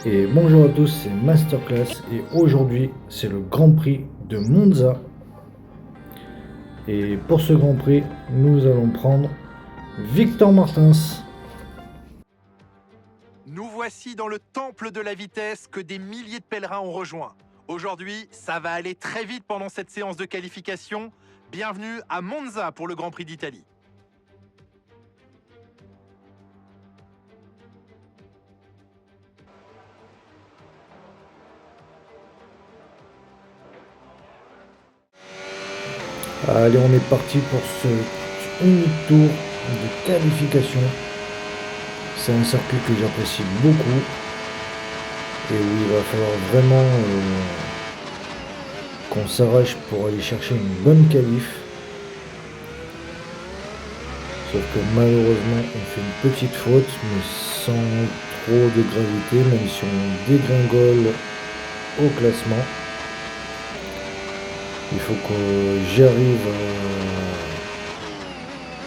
Et bonjour à tous, c'est Masterclass et aujourd'hui c'est le Grand Prix de Monza. Et pour ce Grand Prix, nous allons prendre Victor Martins. Nous voici dans le temple de la vitesse que des milliers de pèlerins ont rejoint. Aujourd'hui, ça va aller très vite pendant cette séance de qualification. Bienvenue à Monza pour le Grand Prix d'Italie. Allez, on est parti pour ce unique tour de qualification. C'est un circuit que j'apprécie beaucoup et où il va falloir vraiment qu'on s'arrache pour aller chercher une bonne qualif. Sauf que malheureusement on fait une petite faute, mais sans trop de gravité, même si on dégringole au classement. Il faut que j'arrive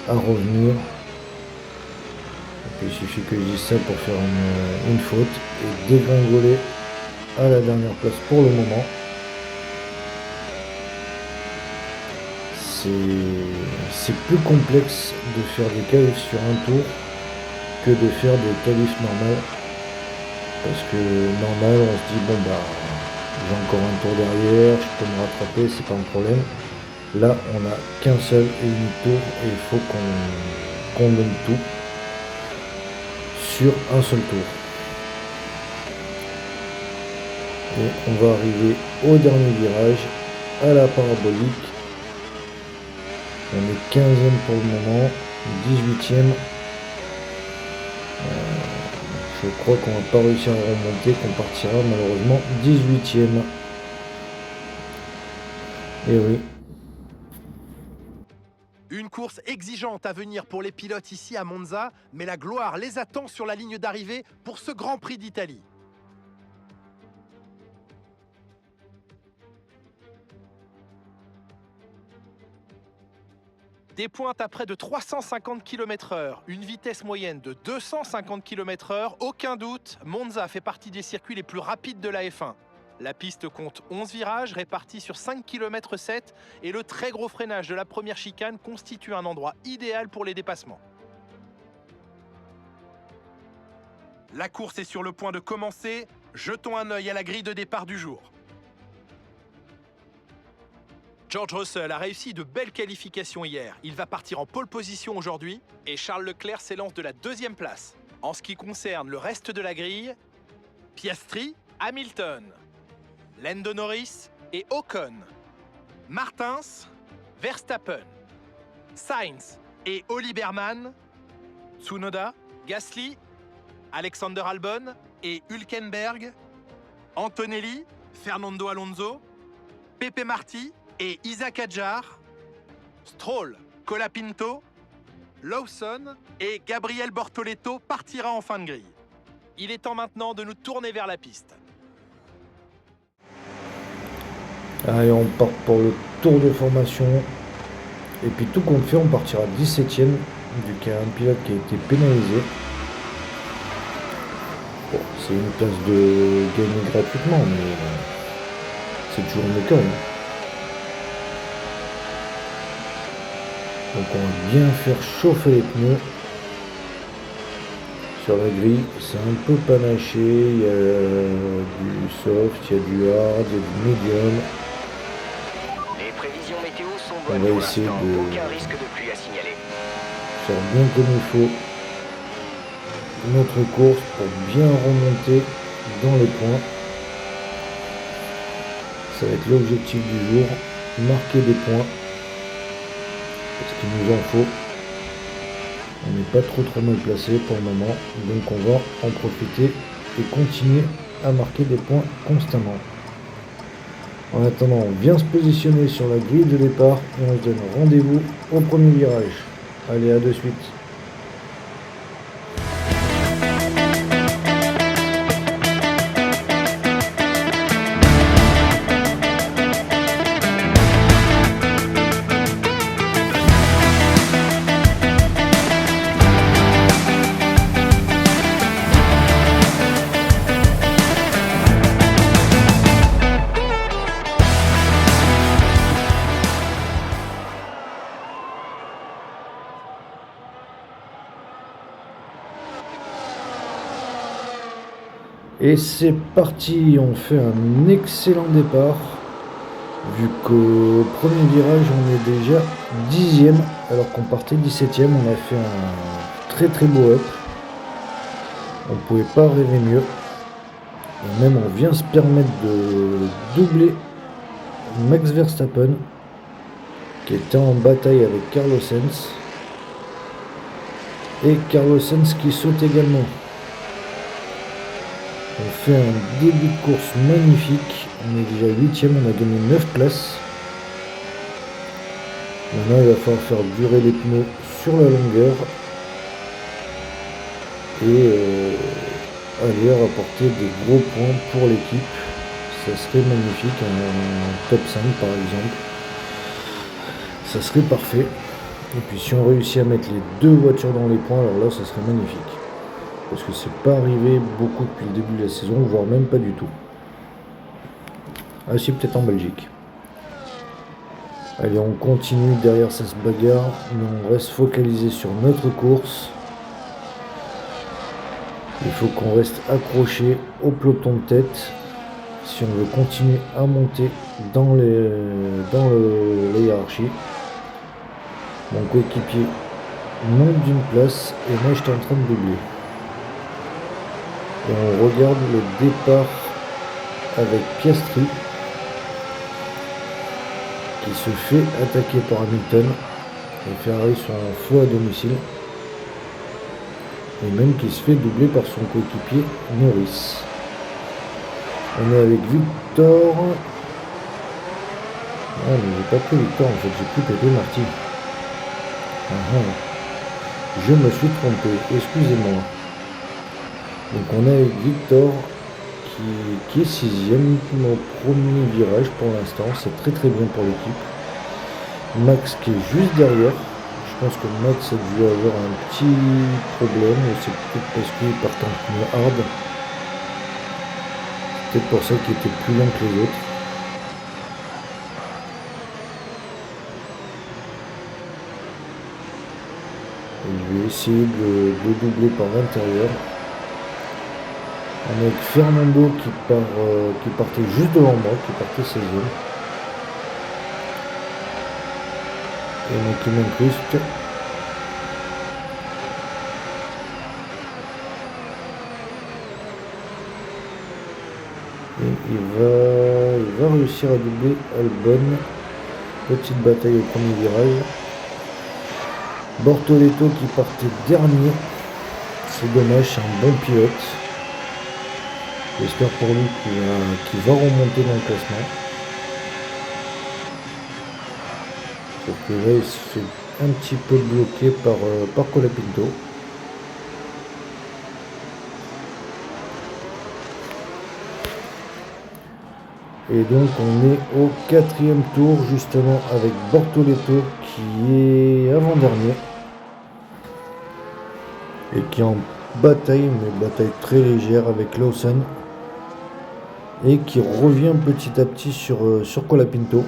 à revenir. Et puis, il suffit que je dise ça pour faire une faute et dégringoler à la dernière place pour le moment. C'est plus complexe de faire des qualifs sur un tour que de faire des qualifs normales. Parce que normal, on se dit bon bah j'ai encore un tour derrière, je peux me rattraper, c'est pas un problème. Là, on n'a qu'un seul et unique tour et il faut qu'on donne tout sur un seul tour. Et on va arriver au dernier virage, à la parabolique. On est 15e pour le moment, 18e. Je crois qu'on va pas réussir à remonter, qu'on partira malheureusement 18e. Et oui. Une course exigeante à venir pour les pilotes ici à Monza, mais la gloire les attend sur la ligne d'arrivée pour ce Grand Prix d'Italie. Des pointes à près de 350 km/h, une vitesse moyenne de 250 km/h, aucun doute, Monza fait partie des circuits les plus rapides de la F1. La piste compte 11 virages répartis sur 5 km 7 et le très gros freinage de la première chicane constitue un endroit idéal pour les dépassements. La course est sur le point de commencer, jetons un œil à la grille de départ du jour. George Russell a réussi de belles qualifications hier. Il va partir en pole position aujourd'hui et Charles Leclerc s'élance de la 2e place. En ce qui concerne le reste de la grille, Piastri, Hamilton, Lando Norris et Ocon, Martins, Verstappen, Sainz et Ollie Berman, Tsunoda, Gasly, Alexander Albon et Hülkenberg, Antonelli, Fernando Alonso, Pepe Marti et Isaac Hadjar, Stroll, Colapinto, Lawson et Gabriel Bortoleto partira en fin de grille. Il est temps maintenant de nous tourner vers la piste. Allez, on part pour le tour de formation. Et puis tout compte fait, on partira 17e, vu qu'il y a un pilote qui a été pénalisé. Bon, c'est une place de gagner gratuitement, mais c'est toujours le cas. Donc on va bien faire chauffer les pneus. Sur la grille, c'est un peu panaché, il y a du soft, il y a du hard, il y a du medium. Les prévisions météo sont On bonnes va pour essayer l'instant, de aucun risque de pluie à signaler. faire bien comme il faut notre course pour bien remonter dans les points. Ça va être l'objectif du jour, marquer des points. Parce qu'il nous en faut. On n'est pas trop mal placé pour le moment, donc on va en profiter et continuer à marquer des points constamment. En attendant, on vient se positionner sur la grille de départ et on se donne rendez-vous au premier virage. Allez, à de suite. Et c'est parti, on fait un excellent départ. Vu qu'au premier virage on est déjà 10e alors qu'on partait 17e, on a fait un très très beau up. On pouvait pas rêver mieux. Et même on vient se permettre de doubler Max Verstappen qui était en bataille avec Carlos Sainz. Et Carlos Sainz qui saute également. On fait un début de course magnifique. On est déjà 8e, on a gagné 9 places. Maintenant il va falloir faire durer les pneus sur la longueur. Et aller rapporter des gros points pour l'équipe. Ça serait magnifique, un top 5 par exemple. Ça serait parfait. Et puis si on réussit à mettre les deux voitures dans les points, alors là ça serait magnifique. Parce que c'est pas arrivé beaucoup depuis le début de la saison, voire même pas du tout. Ah si, peut-être en Belgique. Allez, on continue, derrière ça se bagarre, mais on reste focalisé sur notre course. Il faut qu'on reste accroché au peloton de tête si on veut continuer à monter dans la hiérarchie. Mon coéquipier monte d'une place et moi j'étais en train de doubler. Et on regarde le départ avec Piastri qui se fait attaquer par Hamilton et Ferrari sont en faux à domicile. Et même qui se fait doubler par son coéquipier Norris. On est avec Victor. Ah mais j'ai pas pris Victor en fait, j'ai pris Pepe Marty. Je me suis trompé, excusez-moi. Donc on est avec Victor qui est 6ème au premier virage pour l'instant, c'est très très bien pour l'équipe. Max qui est juste derrière. Je pense que Max a dû avoir un petit problème, c'est peut-être parce qu'il part en pneu hard. Peut-être pour ça qu'il était plus lent que les autres. Et je vais essayer de doubler par l'intérieur. On est avec Fernando qui partait juste devant moi, qui partait 16ème. Et moi qui m'incruste. Et il va réussir à doubler Albon. Petite bataille au premier virage. Bortoleto qui partait dernier. C'est dommage, c'est un bon pilote. J'espère pour lui qu'il va remonter dans le classement. Sauf que là il se fait un petit peu bloqué par Colapinto. Et donc on est au 4e tour justement avec Bortoleto qui est avant-dernier. Et qui est en bataille, mais bataille très légère avec Lawson. Et qui revient petit à petit sur Colapinto.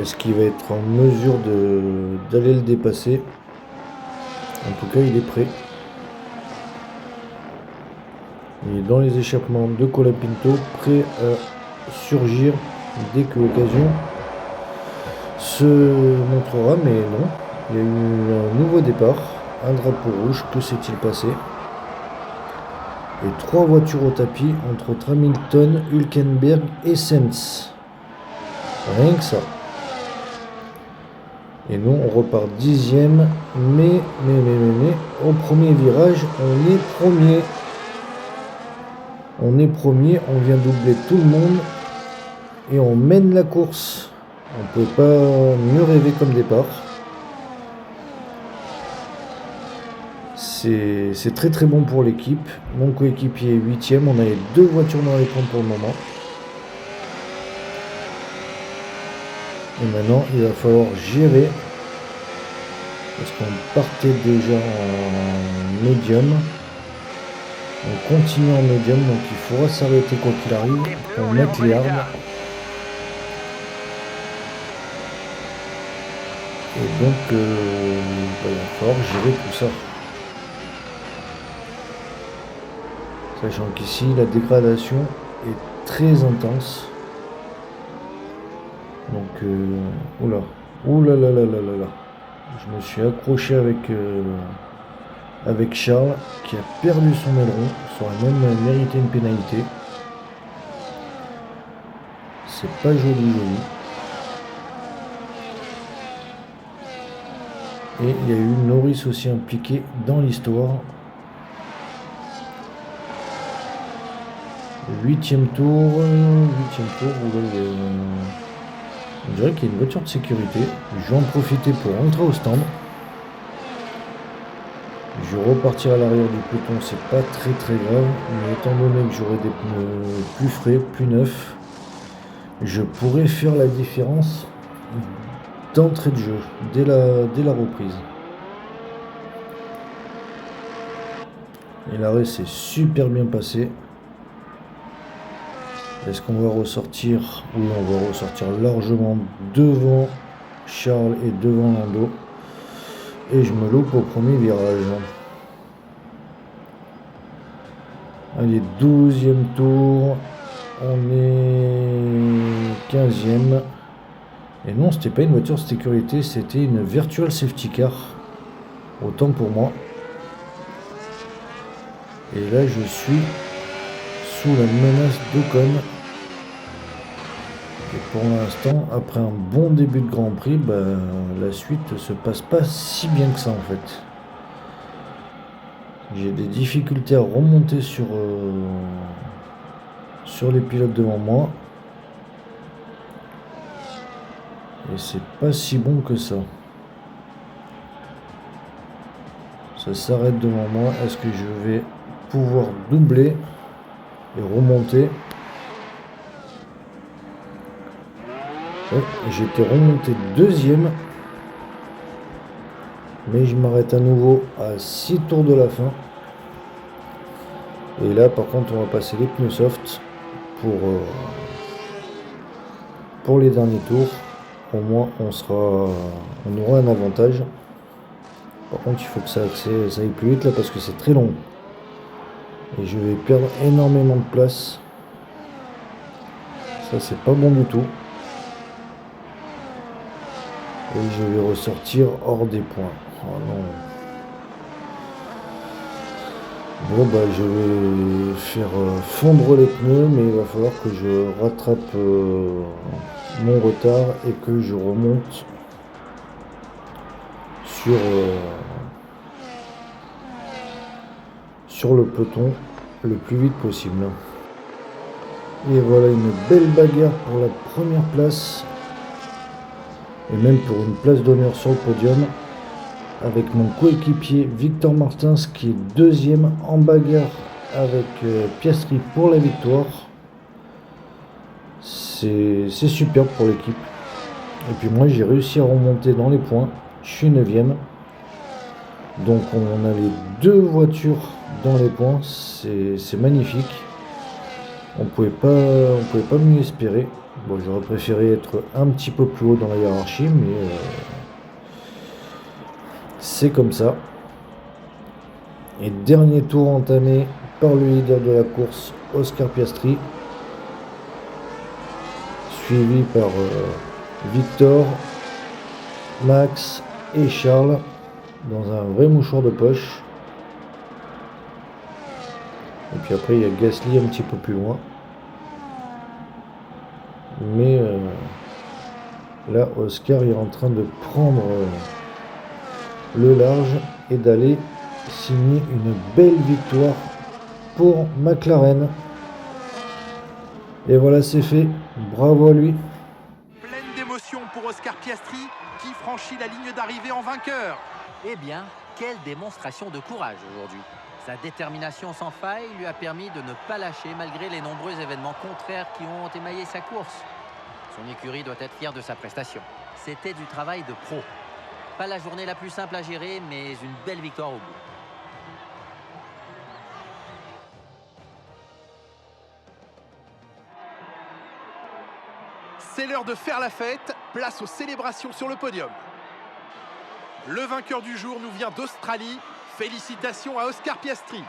Est-ce qu'il va être en mesure d'aller le dépasser? En tout cas, il est prêt. Il est dans les échappements de Colapinto, prêt à surgir dès que l'occasion se montrera. Mais non, il y a eu un nouveau départ, un drapeau rouge. Que s'est-il passé? Et 3 voitures au tapis entre Hamilton, Hülkenberg et Sainz. Rien que ça. Et nous on repart 10ème, mais au premier virage on est premier. On est premier, on vient doubler tout le monde et on mène la course. On ne peut pas mieux rêver comme départ. C'est très très bon pour l'équipe. Mon coéquipier est 8ème, on a les 2 voitures dans les points pour le moment. Et maintenant, il va falloir gérer. Parce qu'on partait déjà en médium. On continue en médium, donc il faudra s'arrêter quoi qu'il arrive. On met les armes. Et donc, il va falloir gérer tout ça. Sachant qu'ici, la dégradation est très intense. Donc, oula, oula là là là là là. Je me suis accroché avec Charles qui a perdu son aileron. Ça aurait même mérité une pénalité. C'est pas joli joli. Et il y a eu Norris aussi impliqué dans l'histoire. 8e tour, vous voyez, on dirait qu'il y a une voiture de sécurité. Je vais en profiter pour rentrer au stand. Je vais repartir à l'arrière du peloton, c'est pas très grave, mais étant donné que j'aurai des pneus plus frais, plus neufs, je pourrais faire la différence d'entrée de jeu, dès la reprise. Et l'arrêt s'est super bien passé. Est-ce qu'on va ressortir? Oui, on va ressortir largement devant Charles et devant Lando. Et je me loupe au premier virage. Allez, 12e tour. On est 15e. Et non, c'était pas une voiture de sécurité, c'était une virtual safety car. Autant pour moi. Et là, je suis sous la menace d'Ocon. Et pour l'instant, après un bon début de Grand Prix, la suite se passe pas si bien que ça en fait. J'ai des difficultés à remonter sur les pilotes devant moi. Et c'est pas si bon que ça. Ça s'arrête devant moi. Est-ce que je vais pouvoir doubler et remonter? Ouais, j'étais remonté 2e. Mais je m'arrête à nouveau à 6 tours de la fin. Et là par contre on va passer les pneus soft pour les derniers tours. Au moins on aura un avantage. Par contre il faut que ça aille plus vite là parce que c'est très long. Et je vais perdre énormément de place. Ça c'est pas bon du tout. Et je vais ressortir hors des points. Oh non. Bon je vais faire fondre les pneus, mais il va falloir que je rattrape mon retard et que je remonte sur le peloton le plus vite possible. Et voilà une belle bagarre pour la première place et même pour une place d'honneur sur le podium, avec mon coéquipier Victor Martins qui est 2e en bagarre avec Piastri pour la victoire. C'est superbe pour l'équipe. Et puis moi j'ai réussi à remonter dans les points. Je suis 9e. Donc on a les 2 voitures dans les points. C'est magnifique. On pouvait pas mieux espérer. Bon, j'aurais préféré être un petit peu plus haut dans la hiérarchie, mais c'est comme ça. Et dernier tour entamé par le leader de la course, Oscar Piastri, suivi par Victor, Max et Charles dans un vrai mouchoir de poche. Et puis après il y a Gasly un petit peu plus loin. Mais là Oscar est en train de prendre le large et d'aller signer une belle victoire pour McLaren. Et voilà, c'est fait. Bravo à lui. Pleine d'émotion pour Oscar Piastri qui franchit la ligne d'arrivée en vainqueur. Eh bien, quelle démonstration de courage aujourd'hui. Sa détermination sans faille lui a permis de ne pas lâcher malgré les nombreux événements contraires qui ont émaillé sa course. Son écurie doit être fière de sa prestation. C'était du travail de pro. Pas la journée la plus simple à gérer, mais une belle victoire au bout. C'est l'heure de faire la fête, place aux célébrations sur le podium. Le vainqueur du jour nous vient d'Australie. Félicitations à Oscar Piastri.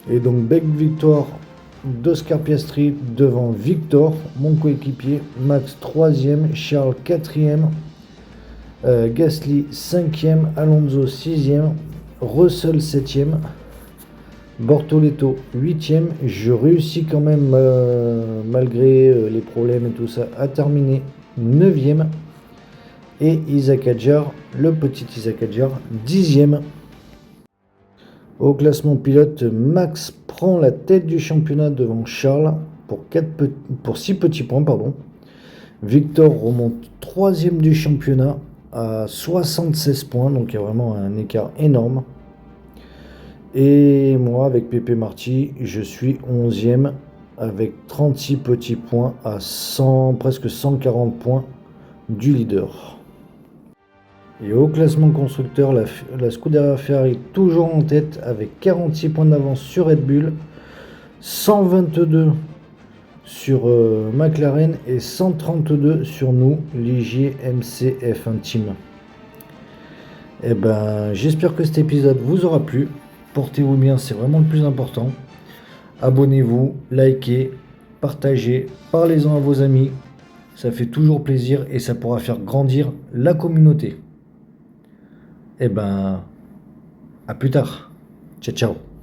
Et donc belle victoire d'Oscar Piastri devant Victor, mon coéquipier, Max 3e, Charles 4e, Gasly 5e, Alonso 6e, Russell 7e, Bortoleto 8e. Je réussis quand même, malgré les problèmes et tout ça, à terminer 9e. Et Isaac Hadjar, le petit Isaac Hadjar, 10e. Au classement pilote, Max prend la tête du championnat devant Charles pour 6 petits points. Victor remonte 3e du championnat à 76 points, donc il y a vraiment un écart énorme. Et moi, avec Pépé Marty, je suis 11e avec 36 petits points à presque 140 points du leader. Et au classement constructeur, la Scuderia Ferrari toujours en tête avec 46 points d'avance sur Red Bull, 122 sur McLaren et 132 sur nous, Ligier MCF1 Team. Et ben, j'espère que cet épisode vous aura plu. Portez-vous bien, c'est vraiment le plus important. Abonnez-vous, likez, partagez, parlez-en à vos amis. Ça fait toujours plaisir et ça pourra faire grandir la communauté. Et ben, à plus tard. Ciao, ciao.